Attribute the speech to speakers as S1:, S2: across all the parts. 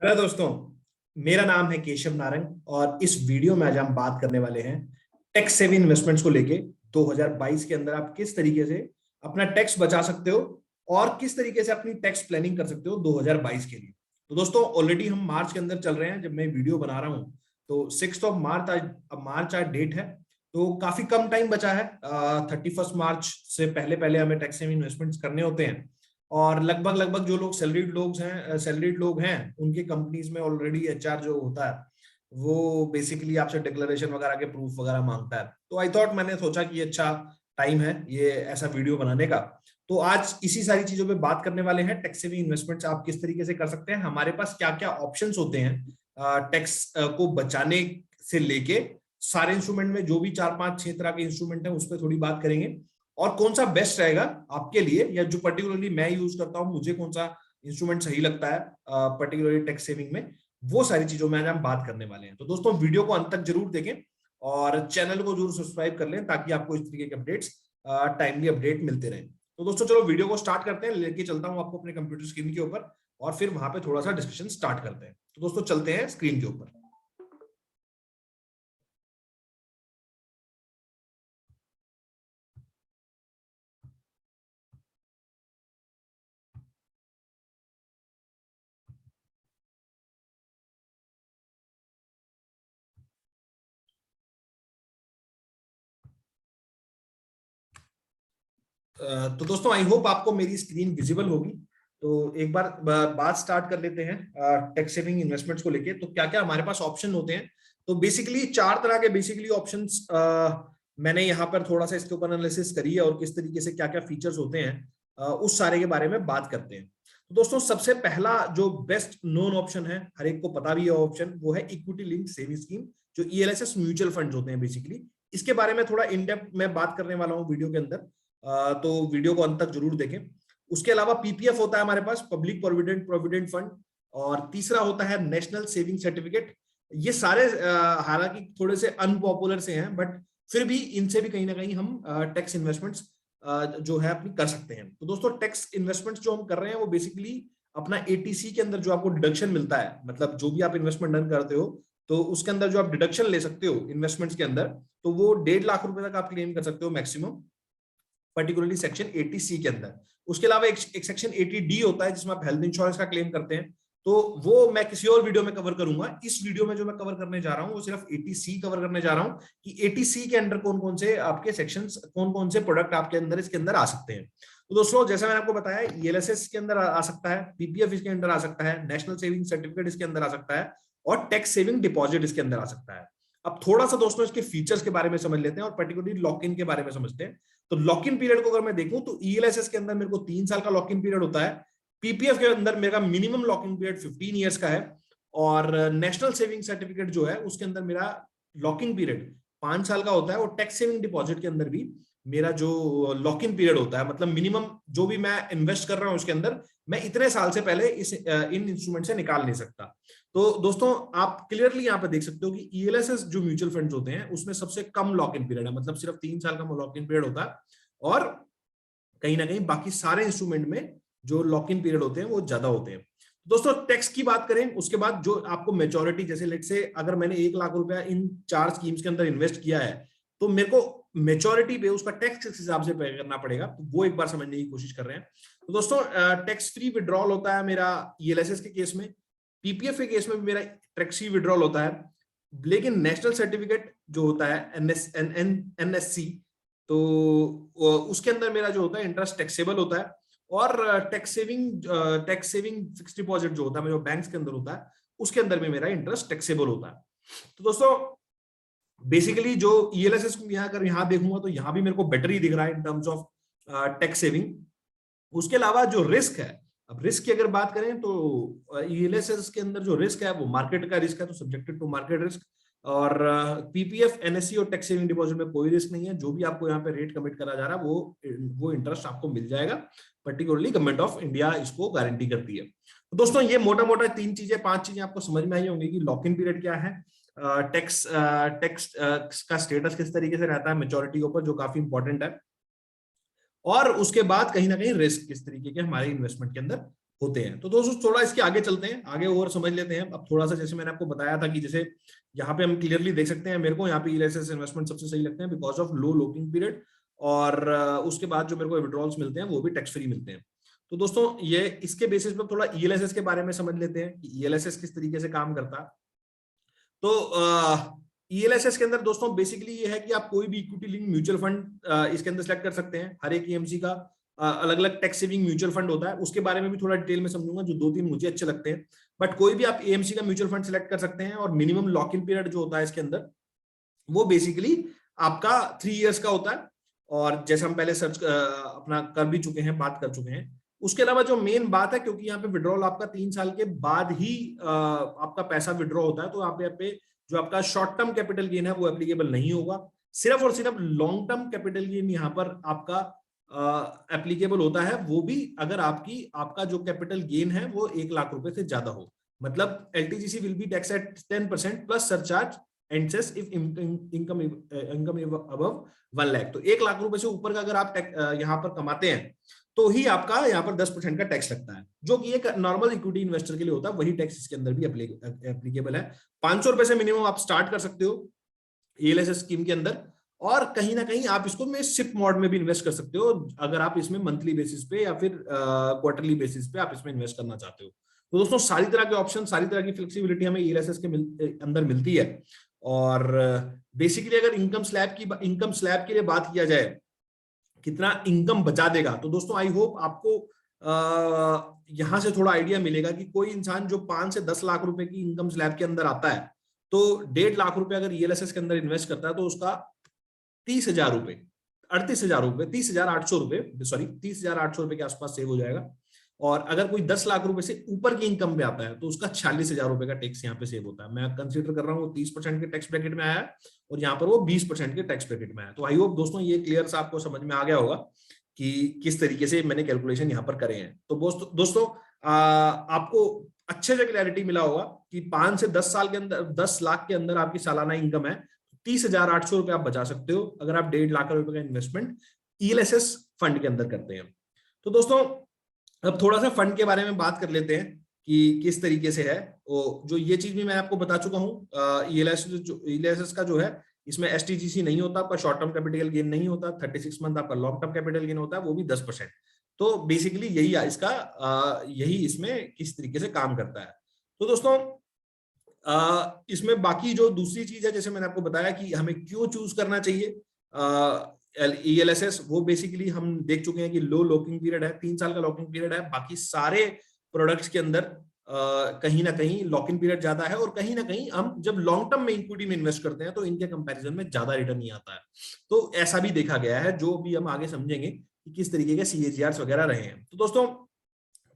S1: Hello दोस्तों, मेरा नाम है केशव नारंग और इस वीडियो में आज हम बात करने वाले हैं टैक्स सेविंग इन्वेस्टमेंट्स को लेके। 2022 के अंदर आप किस तरीके से अपना टैक्स बचा सकते हो और किस तरीके से अपनी टैक्स प्लानिंग कर सकते हो 2022 के लिए। तो दोस्तों, ऑलरेडी हम मार्च के अंदर चल रहे हैं जब मैं वीडियो बना रहा हूँ। तो 6 मार्च आज डेट है, तो काफी कम टाइम बचा है। 31 मार्च से पहले पहले हमें टैक्स सेविंग इन्वेस्टमेंट्स करने होते हैं। और लगभग लगभग जो लोग सैलरीड लोग हैं उनके कंपनीज में ऑलरेडी एचआर जो होता है वो बेसिकली आपसे डिक्लेरेशन वगैरह के प्रूफ वगैरह मांगता है। तो आई थॉट, मैंने सोचा कि अच्छा टाइम है ये ऐसा वीडियो बनाने का। तो आज इसी सारी चीजों पे बात करने वाले हैं। टैक्स सेविंग इन्वेस्टमेंट्स आप किस तरीके से कर सकते हैं, हमारे पास क्या क्या ऑप्शंस होते हैं टैक्स को बचाने से लेके सारे इंस्ट्रूमेंट में। जो भी 4 5 6 तरह के इंस्ट्रूमेंट है उस पर थोड़ी बात करेंगे और कौन सा बेस्ट रहेगा आपके लिए, या जो पर्टिकुलरली मैं यूज करता हूं, मुझे कौन सा इंस्ट्रूमेंट सही लगता है पर्टिकुलरली टैक्स सेविंग में। वो सारी चीजों में आज हम बात करने वाले हैं। तो दोस्तों, वीडियो को अंत तक जरूर देखें और चैनल को जरूर सब्सक्राइब कर लें ताकि आपको इस तरीके के अपडेट्स टाइमली अपडेट मिलते रहें। तो दोस्तों चलो वीडियो को स्टार्ट करते हैं। लेके चलता हूं आपको अपने कंप्यूटर स्क्रीन के ऊपर और फिर वहां पे थोड़ा सा डिस्कशन स्टार्ट करते हैं। तो दोस्तों चलते हैं स्क्रीन के ऊपर। तो दोस्तों, आई होप आपको मेरी स्क्रीन विजिबल होगी। तो एक बार बात स्टार्ट कर लेते हैं टैक्स सेविंग इन्वेस्टमेंट्स को लेके। तो क्या क्या हमारे पास ऑप्शन होते हैं। तो बेसिकली 4 तरह के बेसिकली ऑप्शंस मैंने यहाँ पर थोड़ा सा इसके ऊपर एनालिसिस करी है और किस तरीके से क्या क्या फीचर्स होते हैं उस सारे के बारे में बात करते हैं। तो दोस्तों, सबसे पहला जो बेस्ट नोन ऑप्शन है, हर एक को पता भी है ऑप्शन, वो है इक्विटी लिंक्ड सेविंग स्कीम, जो ईएलएसएस म्यूचुअल फंड्स होते हैं बेसिकली। इसके बारे में थोड़ा इन डेप्थ में बात करने वाला हूँ वीडियो के अंदर। तो वीडियो को अंत तक जरूर देखें। उसके अलावा पीपीएफ होता है हमारे पास, पब्लिक प्रोविडेंट फंड। और तीसरा होता है नेशनल सेविंग सर्टिफिकेट। ये सारे हालांकि थोड़े से अनपॉपुलर से हैं, बट फिर भी इनसे भी कहीं ना कहीं हम टैक्स इन्वेस्टमेंट्स जो है अपनी कर सकते हैं। तो दोस्तों, टैक्स इन्वेस्टमेंट्स जो हम कर रहे हैं वो बेसिकली अपना एटीसी के अंदर जो आपको डिडक्शन मिलता है, मतलब जो भी आप इन्वेस्टमेंट डन करते हो तो उसके अंदर जो आप डिडक्शन ले सकते हो इन्वेस्टमेंट्स के अंदर, तो वो 1.5 लाख रुपए तक आप क्लेम कर सकते हो मैक्सिमम, पर्टिकुलरली सेक्शन 80C के अंदर। उसके अलावा एक सेक्शन 80D होता है जिसमें आप हेल्थ इंश्योरेंस का क्लेम करते हैं। तो वो मैं किसी और वीडियो में कवर करूंगा। इस वीडियो में जो मैं कवर करने जा रहा हूं वो सिर्फ 80C कवर करने जा रहा हूं कि 80C के अंदर कौन कौन से आपके सेक्शंस, कौन कौन से प्रोडक्ट आपके अंदर इसके अंदर आ सकते हैं। तो दोस्तों, जैसा मैंने आपको बताया, ईएलएसएस के अंदर आ सकता है, पीपीएफ इसके अंदर आ सकता है, नेशनल सेविंग सर्टिफिकेट इसके अंदर आ सकता है और टैक्स सेविंग डिपॉजिट इसके अंदर आ सकता है। अब थोड़ा सा दोस्तों इसके फीचर्स के बारे में समझ लेते हैं और पर्टिकुलरली लॉक इन के बारे में समझते हैं। तो लॉक इन पीरियड को अगर मैं देखूं तो ईएलएसएस के अंदर मेरे को 3 साल का लॉक इन पीरियड होता है। पीपीएफ के अंदर मेरा minimum lock in period 15 years का है। और नेशनल सेविंग सर्टिफिकेट जो है उसके अंदर मेरा लॉक इन पीरियड 5 साल का होता है। और टैक्स सेविंग डिपॉजिट के अंदर भी मेरा जो लॉक इन पीरियड होता है, मतलब मिनिमम जो भी मैं इन्वेस्ट कर रहा हूं उसके अंदर, मैं इतने साल से पहले इन इंस्ट्रूमेंट से निकाल नहीं सकता। तो दोस्तों, आप क्लियरली यहाँ पे देख सकते हो कि ईएलएसएस जो म्यूचुअल फंड्स होते हैं उसमें सबसे कम लॉक इन पीरियड है, मतलब सिर्फ 3 साल का लॉक इन पीरियड होता है। और कहीं ना कहीं बाकी सारे इंस्ट्रूमेंट में जो लॉक इन पीरियड होते हैं वो ज्यादा होते हैं। दोस्तों, टैक्स की बात करें, उसके बाद जो आपको मेच्योरिटी, जैसे लेट से अगर मैंने 1 लाख रुपया इन 4 स्कीम्स के अंदर इन्वेस्ट किया है तो मेरे को मेच्योरिटी पे उसका टैक्स किस हिसाब से पे करना पड़ेगा, तो वो एक बार समझने की कोशिश कर रहे हैं। तो दोस्तों, टैक्स फ्री विड्रॉल होता है मेरा ईएलएसएस के केस में। पीपीएफ के केस में भी मेरा टैक्स फ्री विड्रॉल होता है। लेकिन नेशनल सर्टिफिकेट जो होता है एनएससी, तो उसके अंदर मेरा जो होता है इंटरेस्ट टैक्सेबल होता है। और टैक्स सेविंग फिक्स डिपॉजिट जो होता है जो बैंक्स के अंदर होता है उसके अंदर भी मेरा इंटरेस्ट टैक्सेबल होता है। तो दोस्तों, बेसिकली जो ईएलएसएस यहाँ अगर यहाँ देखूंगा तो यहाँ भी मेरे को बेटर ही दिख रहा है in terms of tax saving. उसके अलावा जो रिस्क है, अब रिस्क की अगर बात करें तो ईएलएसएस के अंदर जो रिस्क है वो मार्केट का रिस्क है, तो सब्जेक्टेड टू मार्केट रिस्क। और पीपीएफ, एनएससी और टैक्स सेविंग डिपॉजिट में कोई रिस्क नहीं है। जो भी आपको यहाँ पे रेट कमिट करा जा रहा है वो इंटरेस्ट आपको मिल जाएगा। पर्टिकुलरली गवर्नमेंट ऑफ इंडिया इसको गारंटी करती है। तो दोस्तों, ये मोटा मोटा 5 चीजें आपको समझ में आई होंगी कि लॉक इन पीरियड क्या है, टैक्स का स्टेटस किस तरीके से रहता है मेच्योरिटी के ऊपर, जो काफी इंपॉर्टेंट है, और उसके बाद कहीं ना कहीं रिस्क किस तरीके के हमारे इन्वेस्टमेंट के अंदर होते हैं। तो दोस्तों थोड़ा इसके आगे चलते हैं, आगे और समझ लेते हैं। अब थोड़ा सा जैसे मैंने आपको बताया था कि जैसे यहाँ पे हम क्लियरली देख सकते हैं, मेरे को यहाँ पे ईएलएसएस इन्वेस्टमेंट सबसे सही लगते हैं because of low locking period, और उसके बाद जो मेरे को विड्रॉल्स मिलते हैं वो भी टैक्स फ्री मिलते हैं। तो दोस्तों ये इसके बेसिस पे थोड़ा ईएलएसएस के बारे में समझ लेते हैं कि ईएलएसएस किस तरीके से काम करता है। तो ईएलएसएस के अंदर दोस्तों बेसिकली ये है कि आप कोई भी इक्विटी लिंक म्यूचुअल फंड इसके अंदर सेलेक्ट कर सकते हैं। हर एक ईएमसी का अलग अलग टैक्स सेविंग म्यूचुअल फंड होता है, उसके बारे में भी थोड़ा डिटेल में समझूंगा, जो 2-3 मुझे अच्छे लगते हैं। बट कोई भी आप एएमसी का म्यूचुअल फंड सेलेक्ट कर सकते हैं, और मिनिमम लॉक इन पीरियड जो होता है इसके अंदर वो बेसिकली आपका 3 इयर्स का होता है। और जैसे हम पहले सर्च अपना कर भी चुके हैं, बात कर चुके हैं। उसके अलावा जो मेन बात है, क्योंकि यहाँ पे विड्रॉल आपका 3 साल के बाद ही आपका पैसा विड्रॉ होता है, तो यहाँ पे जो आपका शॉर्ट टर्म कैपिटल गेन है वो एप्लीकेबल नहीं होगा। सिर्फ और सिर्फ लॉन्ग टर्म कैपिटल गेन यहाँ पर आपका एप्लीकेबल होता है, वो भी अगर आपका जो कैपिटल गेन है वो 1 लाख रुपए से ज्यादा हो। मतलब LTCG will be tax at 10% plus surcharge and cess if income above 1 lakh. तो 1 लाख रुपए से ऊपर का अगर आप यहाँ पर कमाते हैं तो ही आपका यहाँ पर 10% का टैक्स लगता है, जो कि एक नॉर्मल इक्विटी इन्वेस्टर के लिए होता है। वही टैक्स इसके अंदर भी एप्लीकेबल है। 500 रुपए से मिनिमम आप स्टार्ट कर सकते हो ईएलएसएस स्कीम के अंदर, और कहीं ना कहीं आप इसको में सिप मोड में भी इन्वेस्ट कर सकते हो, अगर आप इसमें मंथली बेसिस पे या फिर क्वार्टरली बेसिस पे आप इसमें इन्वेस्ट करना चाहते हो। तो दोस्तों सारी तरह के ऑप्शन, सारी तरह की फ्लेक्सिबिलिटी हमें ईएलएसएस के अंदर मिलती है। और बेसिकली अगर इनकम स्लैब के लिए बात किया जाए, कितना इनकम बचा देगा, तो दोस्तों आई होप आपको यहां से थोड़ा आइडिया मिलेगा कि कोई इंसान जो 5 से 10 लाख रुपए की इनकम स्लैब के अंदर आता है, तो 1.5 लाख रुपए अगर ईएलएसएस के अंदर इन्वेस्ट करता है तो उसका 30,000 रुपए, 38,000 रुपए, 30,800 रुपए, सॉरी 30,800 रुपए के आसपास सेव हो जाएगा। और अगर कोई 10 लाख रुपए से ऊपर की इनकम पे आता है तो उसका 46,000 रुपए का टैक्स यहाँ पे सेव होता है। मैं कंसीडर कर रहा हूँ 30% के टैक्स ब्रैकेट में आया है, और यहाँ पर वो 20% के टैक्स ब्रैकेट में आया। तो आई होप दोस्तों ये क्लियर सा आपको समझ में आ गया होगा कि किस तरीके से मैंने कैलकुलेशन यहाँ पर करे हैं। तो दोस्तों आपको अच्छे से क्लैरिटी मिला होगा कि 5 से 10 साल के अंदर, 10 लाख के अंदर आपकी सालाना इनकम है, 30,800 रुपए आप बचा सकते हो अगर आप 1.5 लाख रुपए का इन्वेस्टमेंट ईएलएसएस फंड के अंदर करते हैं। तो दोस्तों अब थोड़ा सा फंड के बारे में बात कर लेते हैं कि किस तरीके से है। जो ये चीज भी मैं आपको बता चुका हूँ, ईएलएसएस का जो है, इसमें एसटीजीसी नहीं होता, आपका शॉर्ट टर्म कैपिटल गेन नहीं होता, 36 मंथ आपका लॉन्ग टर्म कैपिटल गेन होता है, वो भी 10%। तो बेसिकली यही इसमें किस तरीके से काम करता है। तो दोस्तों इसमें बाकी जो दूसरी चीज है, जैसे मैंने आपको बताया कि हमें क्यों चूज करना चाहिए ईएलएसएस, वो बेसिकली हम देख चुके हैं कि लो लॉकिंग पीरियड है, 3 साल का लॉकिंग पीरियड है। बाकी सारे प्रोडक्ट्स के अंदर कहीं ना कहीं लॉक इन पीरियड ज्यादा है, और कहीं ना कहीं हम जब लॉन्ग टर्म में इक्विटी में इन्वेस्ट करते हैं तो इनके कंपैरिजन में ज्यादा रिटर्न नहीं आता है। तो ऐसा भी देखा गया है, जो भी हम आगे समझेंगे कि किस तरीके के सीएजीआर वगैरह रहे हैं। तो दोस्तों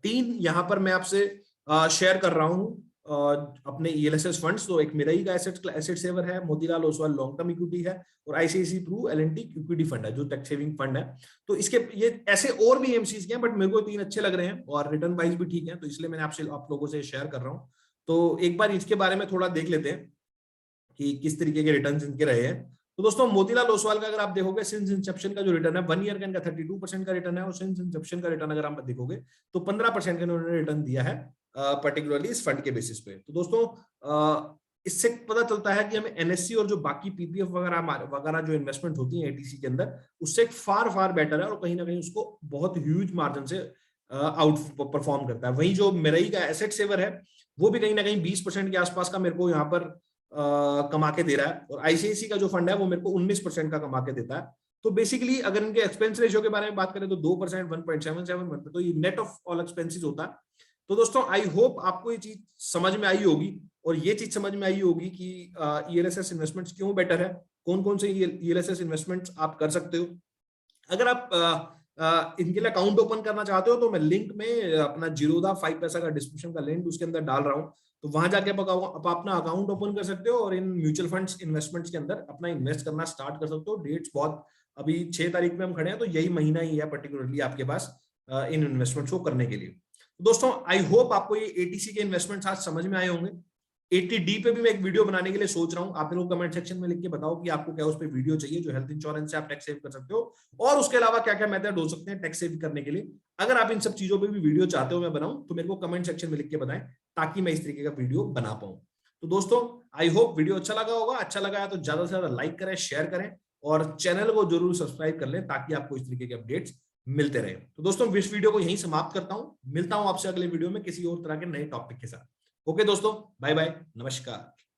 S1: 3 यहाँ पर मैं आपसे शेयर कर रहा हूँ अपने ईएलएसएस फंड्स। तो एक मेरा ही का एसेट सेवर है, Motilal Oswal long term equity है, और ICICI Pru L&T equity fund है जो टैक्स सेविंग फंड है। तो इसके ये ऐसे और भी एमसीज के हैं, बट मेरे को 3 अच्छे लग रहे हैं और रिटर्न वाइज भी ठीक है, तो इसलिए मैंने आप लोगों से शेयर कर रहा हूँ। तो एक बार इसके बारे में थोड़ा देख लेते हैं कि किस तरीके के रिटर्न इनके रहे हैं। तो दोस्तों मोतीलाल ओसवाल का अगर आप देखोगे, सिंस इंसेप्शन का जो रिटर्न है 1 ईयर का इनका 32% का रिटर्न है, और सिंस इंसेप्शन का रिटर्न अगर आप देखोगे तो 15% का इन्होंने रिटर्न दिया है, पर्टिकुलरली इस फंड के बेसिस पे। तो दोस्तों इससे पता चलता है कि हमें एनएससी और जो बाकी पीपीएफ वगैरह जो इन्वेस्टमेंट होती है एटीसी के अंदर, उससे फार बेटर है, और कहीं ना कहीं उसको बहुत ह्यूज मार्जिन से आउट परफॉर्म करता है। वही जो मेरा ही का एसेट सेवर है, वो भी कहीं ना कहीं 20% के आसपास का मेरे को यहाँ पर कमा के दे रहा है, और आईसीआईसीआई का जो फंड है वो मेरे को 19% का कमा के देता है। तो बेसिकली अगर इनके एक्सपेंस रेशियो के बारे में बात करें तो 2%, 1.77, तो ये नेट ऑफ ऑल एक्सपेंसेस होता है। तो दोस्तों आई होप आपको ये चीज समझ में आई होगी, और ये चीज समझ में आई होगी कि ईएलएसएस इन्वेस्टमेंट्स क्यों बेटर है, कौन कौन से ईएलएसएस इन्वेस्टमेंट्स आप कर सकते हो। अगर आप इनके लिए अकाउंट ओपन करना चाहते हो तो मैं लिंक में अपना जीरोधा 5 पैसा का डिस्क्रिप्शन का लिंक उसके अंदर डाल रहा हूँ, तो वहां जाके आप अपना अकाउंट ओपन कर सकते हो और इन म्यूचुअल फंड्स इन्वेस्टमेंट्स के अंदर अपना इन्वेस्ट करना स्टार्ट कर सकते हो। डेट्स बहुत, अभी 6 तारीख में हम खड़े हैं, तो यही महीना ही है पर्टिकुलरली आपके पास इन इन्वेस्टमेंट्स को करने के लिए। दोस्तों आई होप आपको ये एटीसी के इन्वेस्टमेंट्स आज समझ में आए होंगे। 80D पे भी मैं एक वीडियो बनाने के लिए सोच रहा हूँ। आप लोग कमेंट सेक्शन में लिख के बताओ कि आपको क्या उस पे वीडियो चाहिए, जो हेल्थ इंश्योरेंस से आप टैक्स सेव कर सकते हो, और उसके अलावा क्या क्या मेथड हो सकते हैं टैक्स सेव करने के लिए। अगर आप इन सब चीजों पे भी वीडियो चाहते हो मैं बनाऊं, तो मेरे को कमेंट सेक्शन में लिख के बताएं, ताकि मैं इस तरीके का वीडियो बना पाऊं। तो दोस्तों, आई होप वीडियो अच्छा लगा होगा। अच्छा लगा है तो ज्यादा से ज्यादा लाइक करें, शेयर करें, और चैनल को जरूर सब्सक्राइब कर लें, ताकि आपको इस तरीके के अपडेट्स मिलते रहे। तो दोस्तों, इस वीडियो को यहीं समाप्त करता हूं। मिलता हूं आपसे अगले वीडियो में किसी और तरह के नए टॉपिक के साथ। ओके दोस्तों, बाय बाय, नमस्कार।